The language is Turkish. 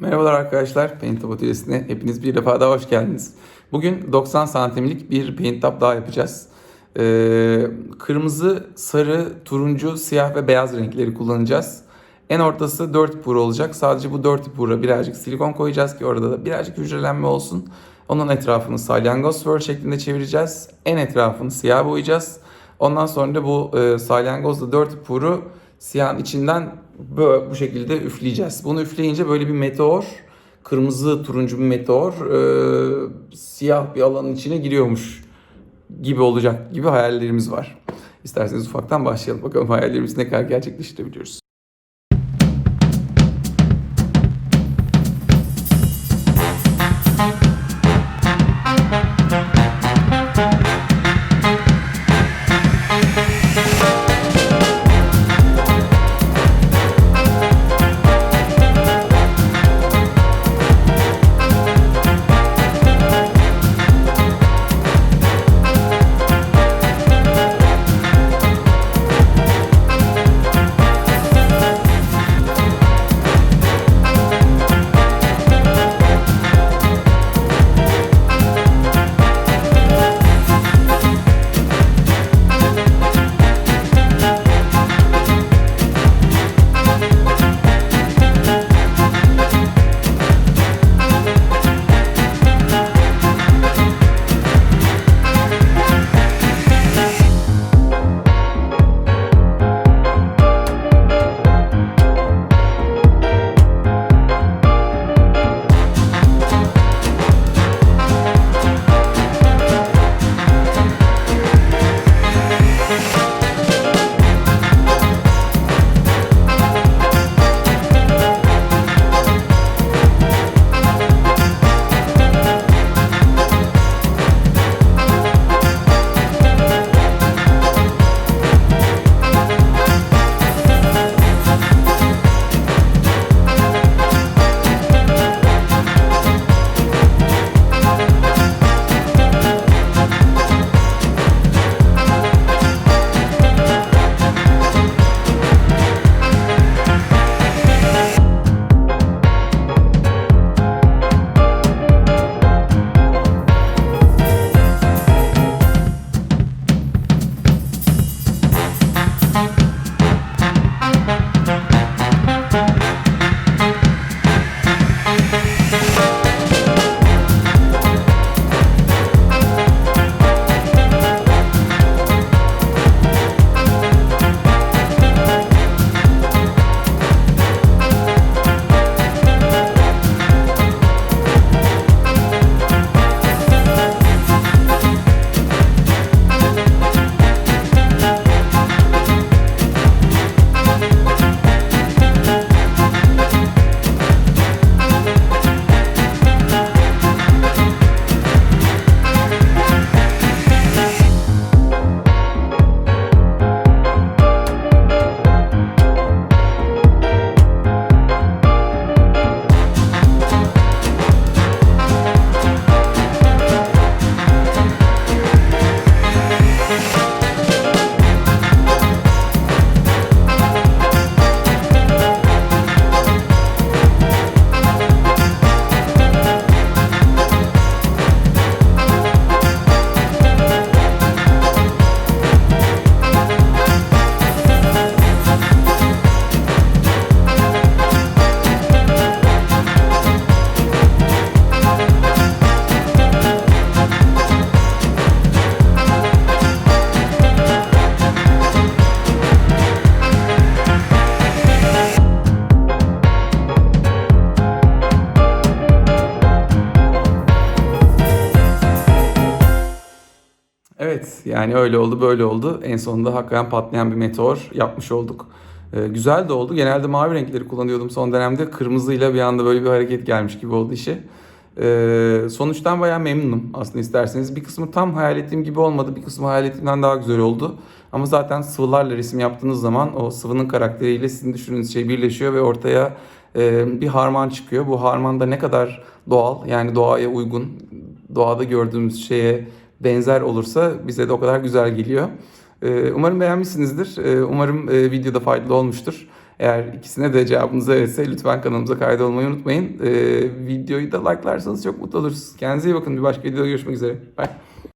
Merhabalar arkadaşlar, Paint Up Atölyesi'ne hepiniz bir defa daha hoş geldiniz. Bugün 90 santimlik bir Paint Up daha yapacağız. Kırmızı, sarı, turuncu, siyah ve beyaz renkleri kullanacağız. En ortası 4 ipur olacak. Sadece bu 4 ipura birazcık silikon koyacağız ki orada da birazcık hücrelenme olsun. Onun etrafını salyangoz swirl şeklinde çevireceğiz. En etrafını siyah boyayacağız. Ondan sonra da bu salyangozla 4 ipuru siyahın içinden böyle bu şekilde üfleyeceğiz. Bunu üfleyince böyle bir meteor, kırmızı turuncu bir meteor siyah bir alanın içine giriyormuş gibi olacak gibi hayallerimiz var. İsterseniz ufaktan başlayalım. Bakalım hayallerimizi ne kadar gerçekleştirebiliyoruz. Evet, yani öyle oldu böyle oldu. En sonunda hakikaten patlayan bir meteor yapmış olduk. Güzel de oldu. Genelde mavi renkleri kullanıyordum son dönemde. Kırmızıyla bir anda böyle bir hareket gelmiş gibi oldu işe. Sonuçtan bayağı memnunum aslında isterseniz. Bir kısmı tam hayal ettiğim gibi olmadı. Bir kısmı hayal ettiğimden daha güzel oldu. Ama zaten sıvılarla resim yaptığınız zaman o sıvının karakteriyle sizin düşündüğünüz şey birleşiyor ve ortaya bir harman çıkıyor. Bu harman da ne kadar doğal, yani doğaya uygun, doğada gördüğümüz şeye benzer olursa bize de o kadar güzel geliyor. Umarım beğenmişsinizdir. Umarım videoda faydalı olmuştur. Eğer ikisine de cevabınız evetse lütfen kanalımıza kaydolmayı unutmayın. Videoyu da like'larsanız çok mutlu oluruz. Kendinize iyi bakın. Bir başka videoda görüşmek üzere. Bye.